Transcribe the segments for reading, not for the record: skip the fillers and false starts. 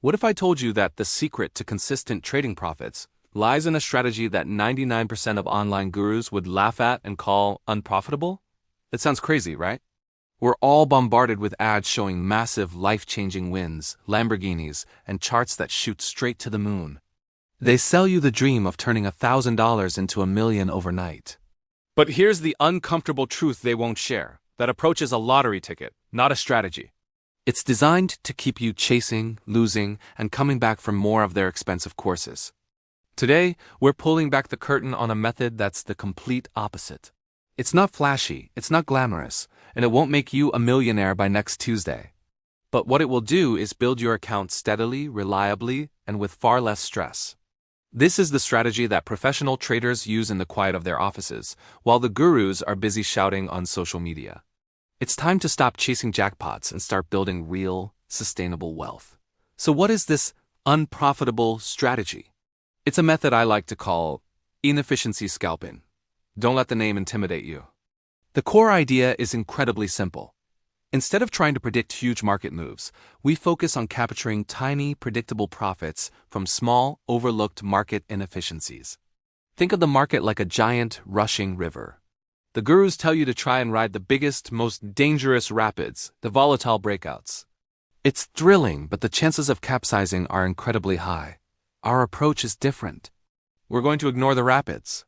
What if I told you that the secret to consistent trading profits lies in a strategy that 99% of online gurus would laugh at and call unprofitable? It sounds crazy, right? We're all bombarded with ads showing massive, life-changing wins, Lamborghinis, and charts that shoot straight to the moon. They sell you the dream of turning $1,000 into $1 million overnight. But here's the uncomfortable truth they won't share. That approach is a lottery ticket, not a strategy. It's designed to keep you chasing, losing, and coming back for more of their expensive courses. Today, we're pulling back the curtain on a method that's the complete opposite. It's not flashy, it's not glamorous, and it won't make you a millionaire by next Tuesday. But what it will do is build your account steadily, reliably, and with far less stress. This is the strategy that professional traders use in the quiet of their offices, while the gurus are busy shouting on social media. It's time to stop chasing jackpots and start building real, sustainable wealth. So what is this unprofitable strategy? It's a method I like to call inefficiency scalping. Don't let the name intimidate you. The core idea is incredibly simple. Instead of trying to predict huge market moves, we focus on capturing tiny, predictable profits from small, overlooked market inefficiencies. Think of the market like a giant, rushing river. The gurus tell you to try and ride the biggest, most dangerous rapids, the volatile breakouts. It's thrilling, but the chances of capsizing are incredibly high. Our approach is different. We're going to ignore the rapids.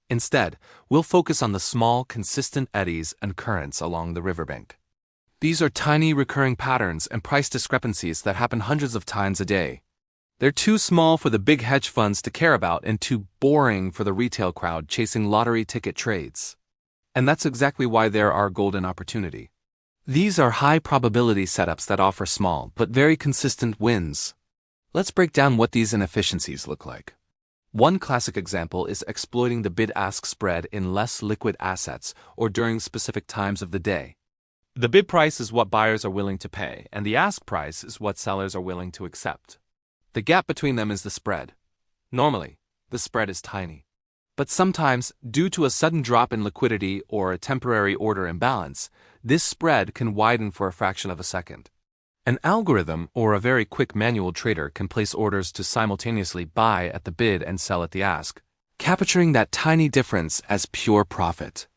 Instead, we'll focus on the small, consistent eddies and currents along the riverbank. These are tiny recurring patterns and price discrepancies that happen hundreds of times a day. They're too small for the big hedge funds to care about and too boring for the retail crowd chasing lottery ticket trades. And that's exactly why they're our golden opportunity. These are high probability setups that offer small but very consistent wins. Let's break down what these inefficiencies look like. One classic example is exploiting the bid-ask spread in less liquid assets or during specific times of the day. The bid price is what buyers are willing to pay, and the ask price is what sellers are willing to accept. The gap between them is the spread. Normally, the spread is tiny. But sometimes, due to a sudden drop in liquidity or a temporary order imbalance, this spread can widen for a fraction of a second. An algorithm or a very quick manual trader can place orders to simultaneously buy at the bid and sell at the ask, capturing that tiny difference as pure profit.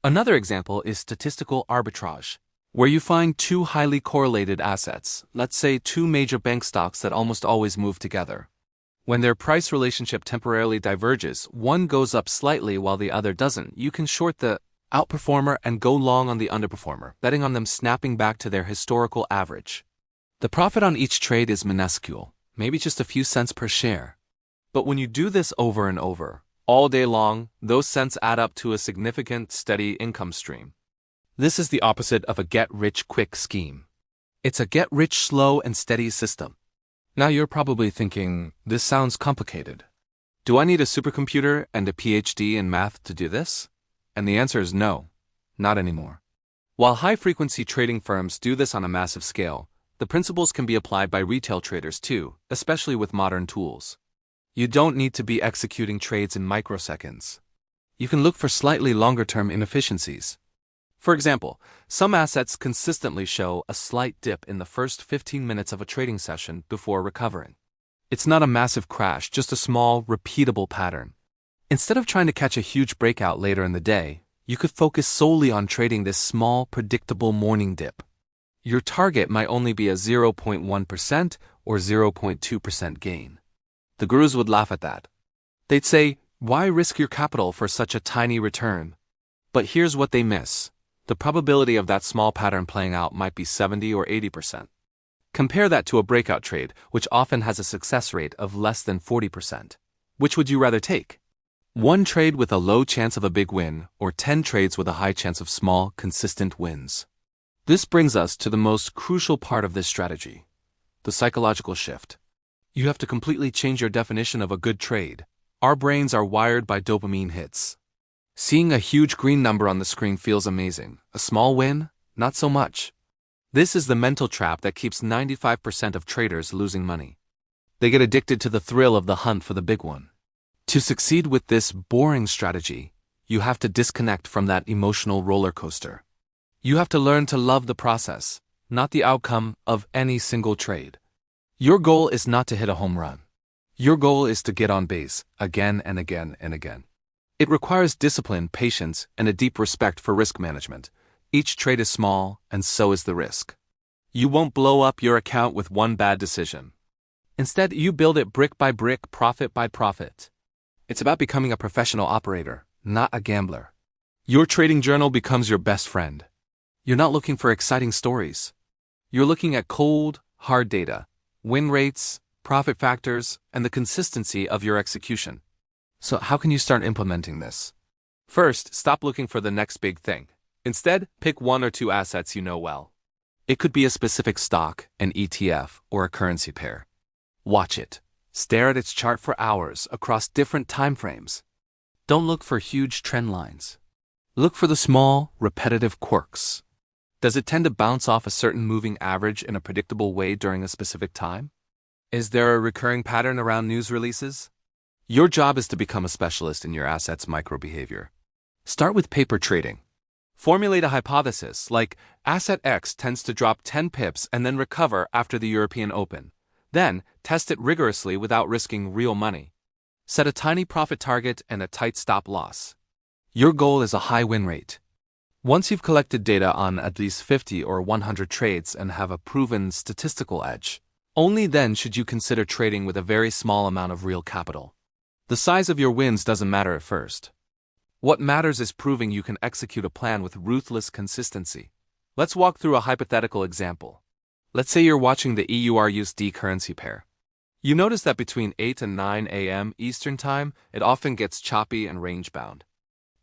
Another example is statistical arbitrage, where you find two highly correlated assets, let's say two major bank stocks that almost always move together. When their price relationship temporarily diverges, one goes up slightly while the other doesn't. You can short the outperformer and go long on the underperformer, betting on them snapping back to their historical average. The profit on each trade is minuscule, maybe just a few cents per share. But when you do this over and over, all day long, those cents add up to a significant, steady income stream. This is the opposite of a get-rich-quick scheme. It's a get-rich-slow and steady system. Now you're probably thinking, this sounds complicated. Do I need a supercomputer and a PhD in math to do this? And the answer is no, not anymore. While high-frequency trading firms do this on a massive scale, the principles can be applied by retail traders too, especially with modern tools. You don't need to be executing trades in microseconds. You can look for slightly longer-term inefficiencies. For example, some assets consistently show a slight dip in the first 15 minutes of a trading session before recovering. It's not a massive crash, just a small, repeatable pattern. Instead of trying to catch a huge breakout later in the day, you could focus solely on trading this small, predictable morning dip. Your target might only be a 0.1% or 0.2% gain. The gurus would laugh at that. They'd say, why risk your capital for such a tiny return? But here's what they miss. The probability of that small pattern playing out might be 70 or 80%. Compare that to a breakout trade, which often has a success rate of less than 40%. Which would you rather take? One trade with a low chance of a big win, or 10 trades with a high chance of small, consistent wins? This brings us to the most crucial part of this strategy, the psychological shift. You have to completely change your definition of a good trade. Our brains are wired by dopamine hits. Seeing a huge green number on the screen feels amazing. A small win? Not so much. This is the mental trap that keeps 95% of traders losing money. They get addicted to the thrill of the hunt for the big one. To succeed with this boring strategy, you have to disconnect from that emotional roller coaster. You have to learn to love the process, not the outcome of any single trade. Your goal is not to hit a home run. Your goal is to get on base again and again and again. It requires discipline, patience, and a deep respect for risk management. Each trade is small, and so is the risk. You won't blow up your account with one bad decision. Instead, you build it brick by brick, profit by profit. It's about becoming a professional operator, not a gambler. Your trading journal becomes your best friend. You're not looking for exciting stories. You're looking at cold, hard data, win rates, profit factors, and the consistency of your execution. So how can you start implementing this? First, stop looking for the next big thing. Instead, pick one or two assets you know well. It could be a specific stock, an ETF, or a currency pair. Watch it. Stare at its chart for hours across different time frames. Don't look for huge trend lines. Look for the small, repetitive quirks. Does it tend to bounce off a certain moving average in a predictable way during a specific time? Is there a recurring pattern around news releases? Your job is to become a specialist in your asset's microbehavior. Start with paper trading. Formulate a hypothesis like asset X tends to drop 10 pips and then recover after the European Open. Then, test it rigorously without risking real money. Set a tiny profit target and a tight stop loss. Your goal is a high win rate. Once you've collected data on at least 50 or 100 trades and have a proven statistical edge, only then should you consider trading with a very small amount of real capital. The size of your wins doesn't matter at first. What matters is proving you can execute a plan with ruthless consistency. Let's walk through a hypothetical example. Let's say you're watching the EUR/USD currency pair. You notice that between 8 and 9 a.m. Eastern Time, it often gets choppy and range-bound.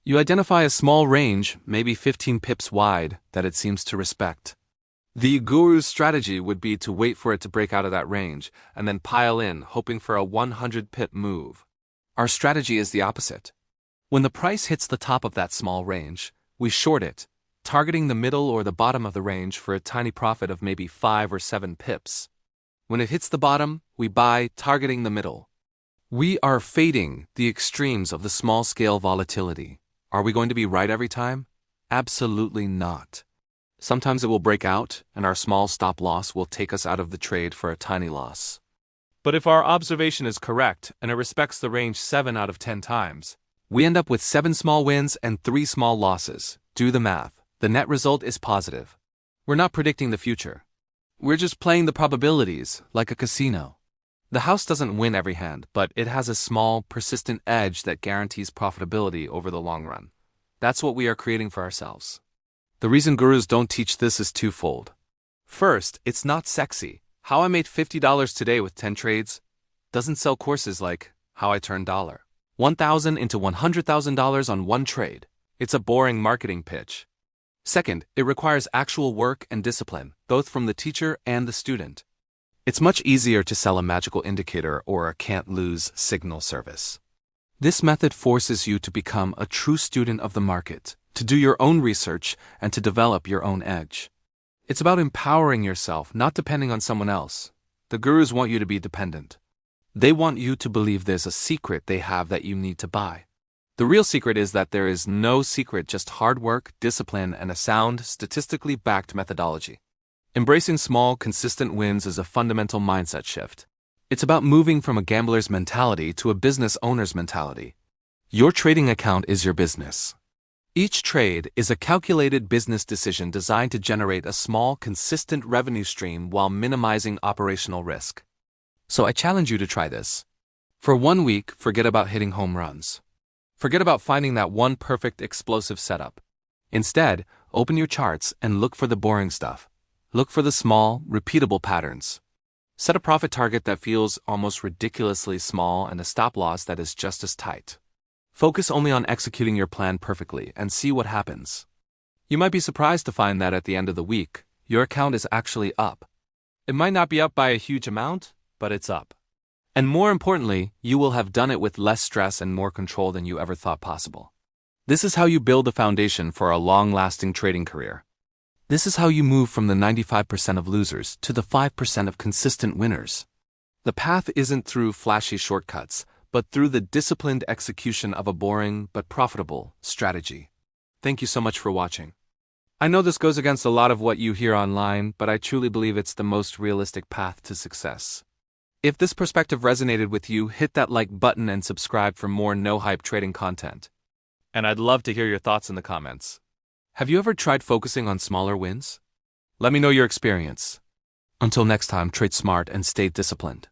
You identify a small range, maybe 15 pips wide, that it seems to respect. The guru's strategy would be to wait for it to break out of that range, and then pile in, hoping for a 100-pip move. Our strategy is the opposite. When the price hits the top of that small range, we short it, targeting the middle or the bottom of the range for a tiny profit of maybe 5 or 7 pips. When it hits the bottom, we buy, targeting the middle. We are fading the extremes of the small-scale volatility. Are we going to be right every time? Absolutely not. Sometimes it will break out, and our small stop loss will take us out of the trade for a tiny loss. But if our observation is correct, and it respects the range 7 out of 10 times, we end up with 7 small wins and 3 small losses. Do the math. The net result is positive. We're not predicting the future. We're just playing the probabilities, like a casino. The house doesn't win every hand, but it has a small, persistent edge that guarantees profitability over the long run. That's what we are creating for ourselves. The reason gurus don't teach this is twofold. First, it's not sexy. How I made $50 today with 10 trades doesn't sell courses like How I Turned $1,000 into $100,000 on one trade. It's a boring marketing pitch. Second, it requires actual work and discipline, both from the teacher and the student. It's much easier to sell a magical indicator or a can't-lose signal service. This method forces you to become a true student of the market, to do your own research, and to develop your own edge. It's about empowering yourself, not depending on someone else. The gurus want you to be dependent. They want you to believe there's a secret they have that you need to buy. The real secret is that there is no secret, just hard work, discipline, and a sound, statistically backed methodology. Embracing small, consistent wins is a fundamental mindset shift. It's about moving from a gambler's mentality to a business owner's mentality. Your trading account is your business. Each trade is a calculated business decision designed to generate a small, consistent revenue stream while minimizing operational risk. So I challenge you to try this. For 1 week, forget about hitting home runs. Forget about finding that one perfect explosive setup. Instead, open your charts and look for the boring stuff. Look for the small, repeatable patterns. Set a profit target that feels almost ridiculously small and a stop loss that is just as tight. Focus only on executing your plan perfectly and see what happens. You might be surprised to find that at the end of the week, your account is actually up. It might not be up by a huge amount, but it's up. And more importantly, you will have done it with less stress and more control than you ever thought possible. This is how you build a foundation for a long-lasting trading career. This is how you move from the 95% of losers to the 5% of consistent winners. The path isn't through flashy shortcuts, but through the disciplined execution of a boring but profitable strategy. Thank you so much for watching. I know this goes against a lot of what you hear online, but I truly believe it's the most realistic path to success. If this perspective resonated with you, hit that like button and subscribe for more no-hype trading content. And I'd love to hear your thoughts in the comments. Have you ever tried focusing on smaller wins? Let me know your experience. Until next time, trade smart and stay disciplined.